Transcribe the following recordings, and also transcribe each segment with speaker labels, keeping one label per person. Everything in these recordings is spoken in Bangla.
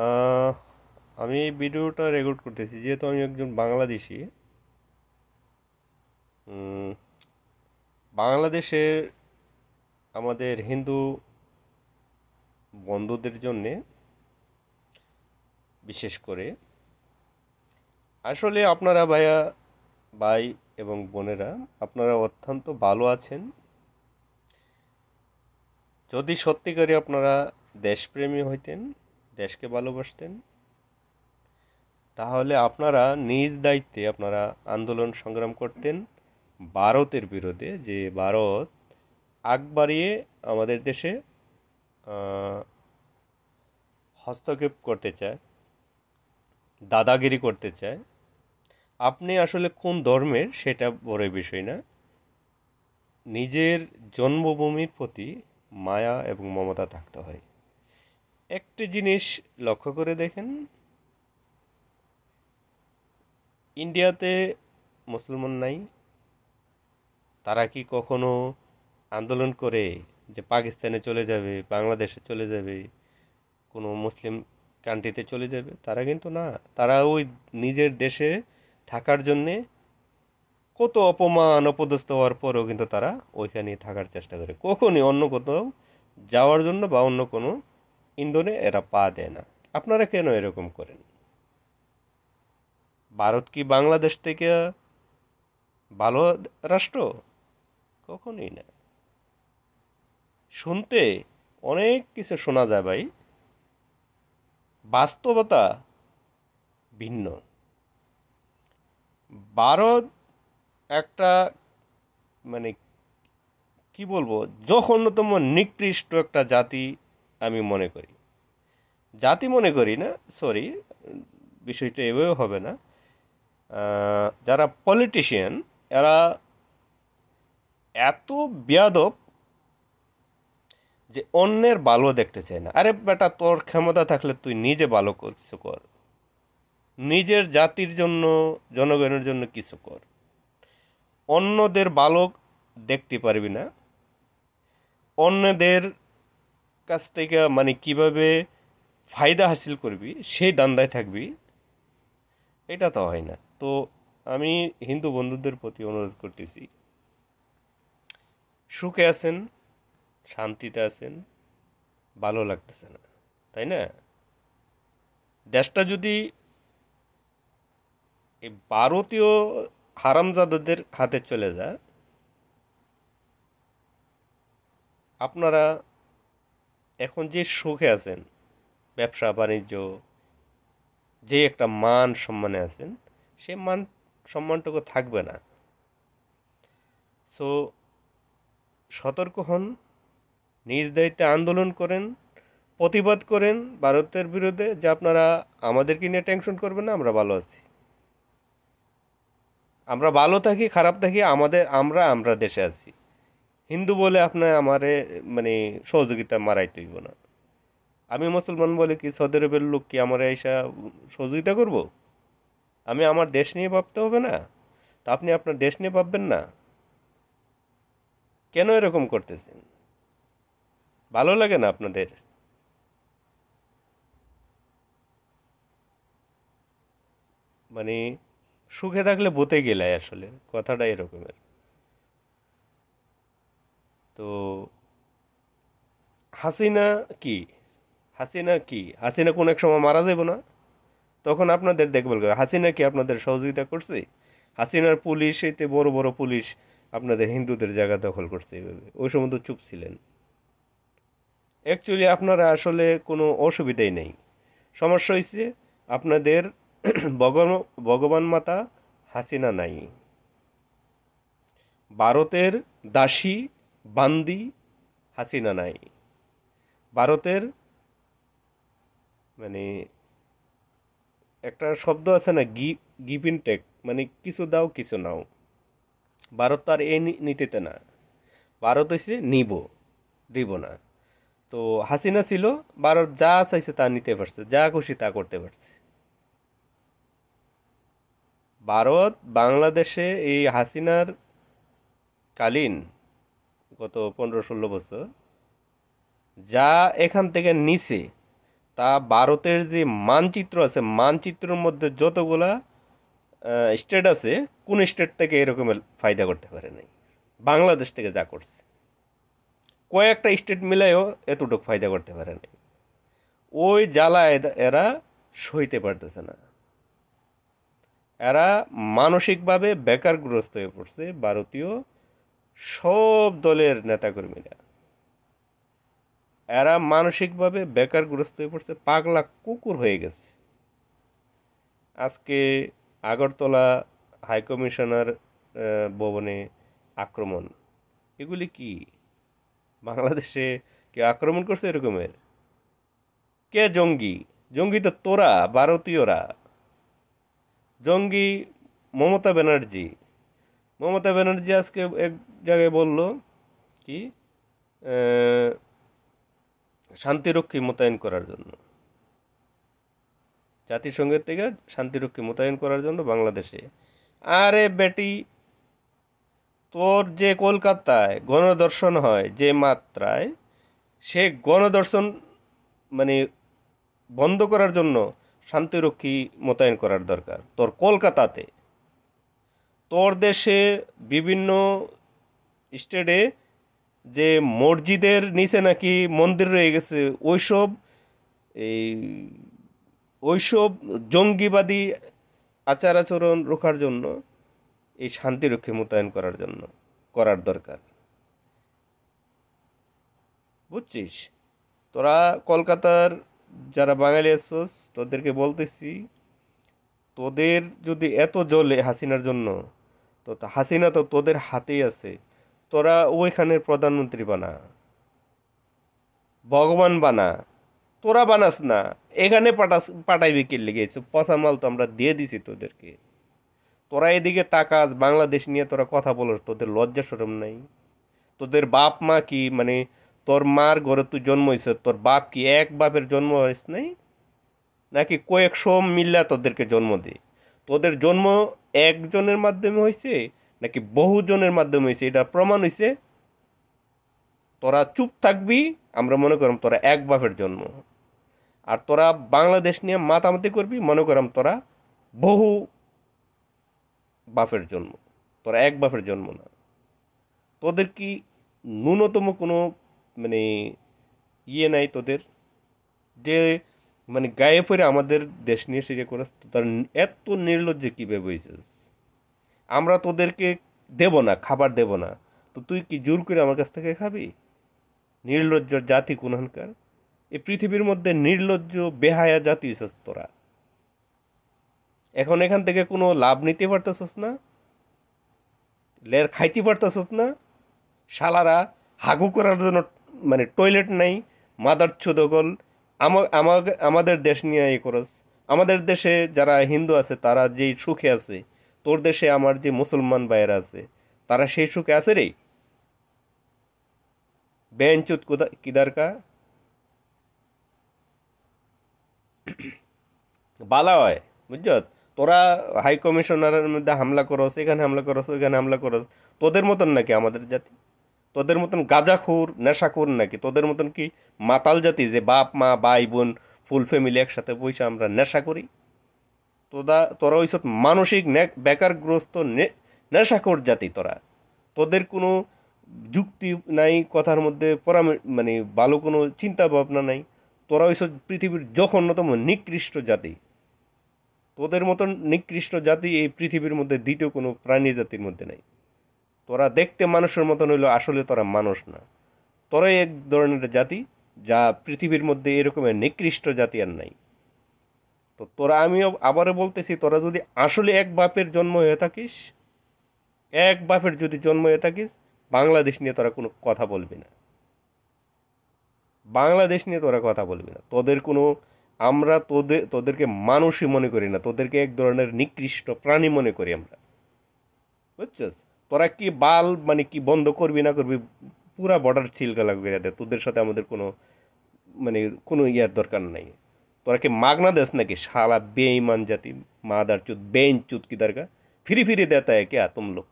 Speaker 1: আহ, আমি এই ভিডিওটা রেকর্ড করতেছি যেহেতু আমি একজন বাংলাদেশি। উম, বাংলাদেশের আমাদের হিন্দু বন্ধুদের জন্যে বিশেষ করে আসলে আপনারা ভাই এবং বোনেরা, আপনারা অত্যন্ত ভালো আছেন। যদি সত্যিকারে আপনারা দেশপ্রেমী হইতেন, দেশকে ভালোবাসতেন, তাহলে আপনারা নিজ দায়িত্বে আপনারা আন্দোলন সংগ্রাম করতেন ভারতের বিরুদ্ধে, যে ভারত আগ বাড়িয়ে আমাদের দেশে আহ, হস্তক্ষেপ করতে চায়, দাদাগিরি করতে চায়। আপনি আসলে কোন ধর্মের সেটা বড় বিষয় না, নিজের জন্মভূমির প্রতি মায়া এবং মমতা থাকতে হয়। একটি জিনিস লক্ষ্য করে দেখেন, ইন্ডিয়াতে মুসলমান নাই, তারা কি কখনো আন্দোলন করে যে পাকিস্তানে চলে যাবে, বাংলাদেশে চলে যাবে, কোনো মুসলিম কান্ট্রিতে চলে যাবে? তারা কিন্তু না। তারা ওই নিজের দেশে থাকার জন্যে কত অপমান অপদস্থ হওয়ার পরেও কিন্তু তারা ওইখানে থাকার চেষ্টা করে, কখনই অন্য কোথাও যাওয়ার জন্য বা অন্য কোনো ইন্ধনে এরা পা দেয় না। আপনারা কেন এরকম করেন? ভারত কি বাংলাদেশ থেকে ভালো রাষ্ট্র? কখনোই না। শুনতে অনেক কিছু শোনা যায় ভাই, বাস্তবতা ভিন্ন। ভারত একটা, মানে কি বলবো, জঘন্যতম নিকৃষ্ট একটা জাতি আমি মনে করি। জাতি মনে করি না, সরি, বিষয়টা এভাবে হবে না। যারা পলিটিশিয়ান, এরা এত বেয়াদব যে অন্যের ভালো দেখতে চায় না। আরে বেটা, তোর ক্ষমতা থাকলে তুই নিজে ভালো কিছু কর, নিজের জাতির জন্য, জনগণের জন্য কিছু কর। অন্যদের ভালো দেখতে পারবি না, অন্যদের কাছ থেকে মানে কিভাবে ফায়দা হাসিল করবি সেই দান্দায় থাকবি, এটা তো হয় না। তো আমি হিন্দু বন্ধুদের প্রতি অনুরোধ করতেছি, সুখে আছেন, শান্তিতে আছেন, ভালো লাগতেছে না, তাই না? দেশটা যদি এই ভারতীয় হারামজাদাদের হাতে চলে যায়, আপনারা এখন যে সুখে আছেন, ব্যবসা বাণিজ্য, যে একটা মান সম্মানে আছেন, সেই মান সম্মানটুকু থাকবে না। সো সতর্ক হন, নিজ দায়িত্বে আন্দোলন করেন, প্রতিবাদ করেন ভারতের বিরুদ্ধে, যে আপনারা আমাদেরকে নিয়ে টেনশন করবেন না, আমরা ভালো আছি। আমরা ভালো থাকি খারাপ থাকি, আমরা দেশে আছি। হিন্দু বলে আপনার আমারে মানে সহযোগিতা মারাইতে হইব না। আমি মুসলমান বলে কি সৌদি আরবের লোক কি আমার এসা সহযোগিতা করব? আমি আমার দেশ নিয়ে ভাবতে হবে না? তা আপনি আপনার দেশ নিয়ে ভাববেন না? কেন এরকম করতেছেন? ভালো লাগে না আপনাদের? মানে সুখে থাকলে বতে গেলায়, আসলে কথাটা এরকমের। তো হাসিনা কি হাসিনা কোন এক সময় মারা যাবে না? তখন আপনাদের দেখভাল করবে। হাসিনা কি আপনাদের সহযোগিতা করছে? হাসিনার পুলিশ, এতে বড় বড় পুলিশ আপনাদের হিন্দুদের জায়গা দখল করছে এইভাবে, ওই সময় তো চুপ ছিলেন। অ্যাকচুয়ালি আপনারা আসলে কোনো অসুবিধাই নেই। সমস্যা হয়েছে আপনাদের ভগবান মাতা হাসিনা নাই, ভারতের দাসী বান্দি হাসিনা নাই। ভারতের মানে একটা শব্দ আছে না, গিভ ইন টেক, মানে কিছু দাও কিছু নাও। ভারত তো আর এই নীতিতে না। ভারত হইছে নিব, দিব না। তো হাসিনা ছিল, ভারত যা চাইছে তা নিতে পারছে, যা খুশি তা করতে পারছে। ভারত বাংলাদেশে এই হাসিনার কালীন গত 15-16 বছর যা এখান থেকে নিছে, তা ভারতের যে মানচিত্র আছে মানচিত্রের মধ্যে যতগুলা স্টেট আছে কোন স্টেট থেকে এরকমের ফায়দা করতে পারে নাই, বাংলাদেশ থেকে যা করছে কয়েকটা স্টেট মিলাইও এতটুকু ফায়দা করতে পারে নাই। ওই জ্বালা এরা সইতে পারতেছে না, এরা মানসিকভাবে বেকারগ্রস্ত হয়ে পড়ছে ভারতীয় সব দলের নেতাকর্মীরা। এরা মানসিকভাবে বেকারগ্রস্ত হয়ে পড়ছে, পাগলা কুকুর হয়ে গেছে। আজকে আগরতলা হাইকমিশনার ভবনে আক্রমণ, এগুলি কি বাংলাদেশে কে আক্রমণ করছে এরকমের? কে জঙ্গি? জঙ্গি তো তোরা ভারতীয়রা। জঙ্গি মমতা ব্যানার্জি। মমতা ব্যানার্জি আজকে এক জায়গায় বলল কি শান্তিরক্ষী মোতায়েন করার জন্য, জাতিসংঘের থেকে শান্তিরক্ষী মোতায়েন করার জন্য বাংলাদেশে। আরে বেটি, তোর যে কলকাতায় গণদর্শন হয় যে মাত্রায়, সে গণদর্শন মানে বন্ধ করার জন্য শান্তিরক্ষী মোতায়েন করার দরকার তোর কলকাতাতে। তোর দেশে বিভিন্ন স্টেটে যে মসজিদের নিচে নাকি মন্দির রয়ে গেছে, ওইসব এই ওইসব জঙ্গিবাদী আচার আচরণ রোখার জন্য এই শান্তিরক্ষী মোতায়েন করার জন্য করার দরকার। বুঝছিস? তোরা কলকাতার যারা বাঙালি আছোস, তোদেরকে বলতেছি, তোদের যদি এত জ্বলে হাসিনার জন্য, তো হাসিনা তো তোদের হাতেই আছে। তোরা ওইখানের প্রধানমন্ত্রী বানা, ভগবান বানা, তোরা বানাস না। এখানে পাঠাইবি কি লেগেছে? পচা মাল তো আমরা দিয়ে দিছি তোদেরকে। তোরা এদিকে তাকাস, বাংলাদেশ নিয়ে তোরা কথা বলস, তোদের লজ্জা শরম নাই? তোদের বাপ মা কি মানে তোর মার ঘরে তুই জন্ম হয়েছে, তোর বাপ কি এক বাপের জন্ম হয়েছে নাই, নাকি কয়েকশো মিল্লা তোদেরকে জন্ম দে? তোদের জন্ম একজনের মাধ্যমে হয়েছে নাকি বহুজনের মাধ্যমে হয়েছে, এটা প্রমাণ হয়েছে। তোরা চুপ থাকবি, আমরা মনে করম তোরা এক বাপের জন্ম। আর তোরা বাংলাদেশ নিয়ে মাতামাতি করবি, মনে করম তোরা বহু বাপের জন্ম, তোরা এক বাপের জন্ম না। তোদের কি ন্যূনতম কোনো মানে ইয়ে নাই তোদের, যে মানে গায়ে পড়ে আমাদের দেশ নিয়ে সেটা করে? তার এত নির্লজ্জ কীভাবে হয়েছিস? আমরা তোদেরকে দেব না, খাবার দেব না, তো তুই কি জোর করে আমার কাছ থেকে খাবি? নির্লজ্জ জাতি কোনখানকার। এই পৃথিবীর মধ্যে নির্লজ্জ বেহায়া জাতি হইছিস তোরা। এখন এখান থেকে কোনো লাভ নিতে পারতেছস না, লের খাইতে পারতেছস না। শালারা হাগু করার জন্য মানে টয়লেট নাই, মাদার চোদগল। আমাদের দেশ নিয়ে এ করস। আমাদের দেশে যারা হিন্দু আছে তারা যেই সুখে আছে, তোর দেশে আমার যে মুসলমান ভাইয়েরা আছে তারা সেই সুখে আছে রে। বেঞ্চুত কিদার কা বালা হয়, বুঝছ? তোরা হাই কমিশনারের মধ্যে হামলা করস, এখানে হামলা করস, ওইখানে হামলা করস। তোদের মতন নাকি আমাদের জাতি? তোদের মতন গাঁজাখোর নেশাখোর নাকি? তোদের মতন কি মাতাল জাতি যে বাপ মা ভাই বোন ফুল ফ্যামিলি একসাথে বসে আমরা নেশা করি? তোরা হইছত মানসিক বেকারগ্রস্ত নেশাখোর জাতি তোরা। তোদের কোনো যুক্তি নাই, কথার মধ্যে মানে ভালো কোনো চিন্তা ভাবনা নাই। তোরা হইছত পৃথিবীর জঘন্যতম নিকৃষ্ট জাতি। তোদের মতন নিকৃষ্ট জাতি এই পৃথিবীর মধ্যে দ্বিতীয় কোনো প্রাণী জাতির মধ্যে নাই। তোরা দেখতে মানুষের মতন হইলো, আসলে তোরা মানুষ না। তোরাই এক ধরনের জাতি যা পৃথিবীর মধ্যে এরকমের নিকৃষ্ট জাতি আর নাই। তো তোরা, আমিও আবারও বলতেছি, তোরা যদি আসলে এক বাপের জন্ম হয়ে থাকিস, এক বাপের যদি জন্ম হয়ে থাকিস, বাংলাদেশ নিয়ে তোরা কোনো কথা বলবি না। বাংলাদেশ নিয়ে তোরা কথা বলবি না। আমরা তোদেরকে মানুষই মনে করি না, তোদেরকে এক ধরনের নিকৃষ্ট প্রাণী মনে করি আমরা। বুঝছিস? তোরা কি বাল মানে কি বন্ধ করবি না করবি, পুরা বর্ডার চিলগালা করে দে। তোদের সাথে আমাদের কোনো মানে কোনো ইয়ার দরকার নাই। তোরা কি मागना देस नाকি? শালা बेईमान जाति, मादरचोद बेंचूत किधर का फ्री फ्री देता है क्या तुम लोग?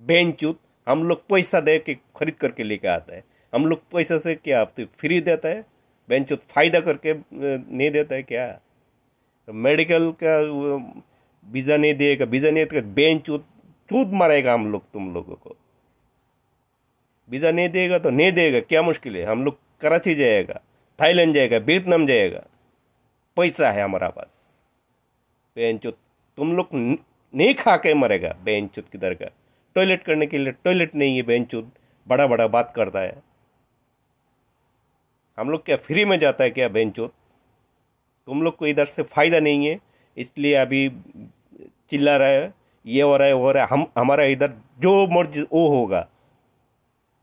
Speaker 1: बेंचूत, हम लोग पैसा दे के खरीद करके लेके आता है। हम लोग पैसा से क्या आप तो फ्री देता है? बेंचुत फायदा करके नहीं देता है क्या? मेडिकल का वीज़ा नहीं देगा, वीज़ा नहीं देगा, बेंचुत चूत मारेगा हम लोग तुम लोगों को। वीज़ा नहीं देगा तो नहीं देगा, क्या मुश्किल है? हम लोग कराची जाएगा, थाईलैंड जाएगा, वियतनाम जाएगा, पैसा है हमारा पास। बेंचुत तुम लोग नहीं खा के मरेगा। बेंचुत किधर का? टॉयलेट करने के लिए टॉयलेट नहीं है, बेंचुत बड़ा बड़ा बात करता है। हम लोग क्या फ्री में जाता है क्या बेंचुत? तुम लोग को इधर से फायदा नहीं है, इसलिए अभी चिल्ला रहा है, ये हो रहा है वो हो रहा है। हम हमारा इधर जो मर्जी वो होगा,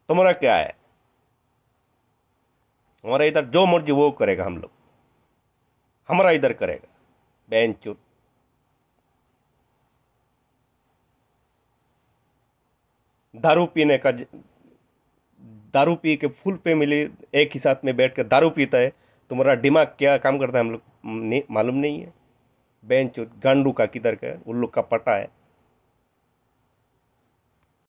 Speaker 1: तुम्हारा क्या है? हमारा इधर जो मर्जी वो करेगा, हम लोग हमारा इधर करेगा। बेंचुत दारू पीने का, दारू पी के फुल पे मिली, एक ही साथ में बैठ के दारू पीता है। तुम्हारा दिमाग क्या काम करता है हम लोग मालूम नहीं है। बेंचुत गांडू का किधर का उल्लू का पटा है।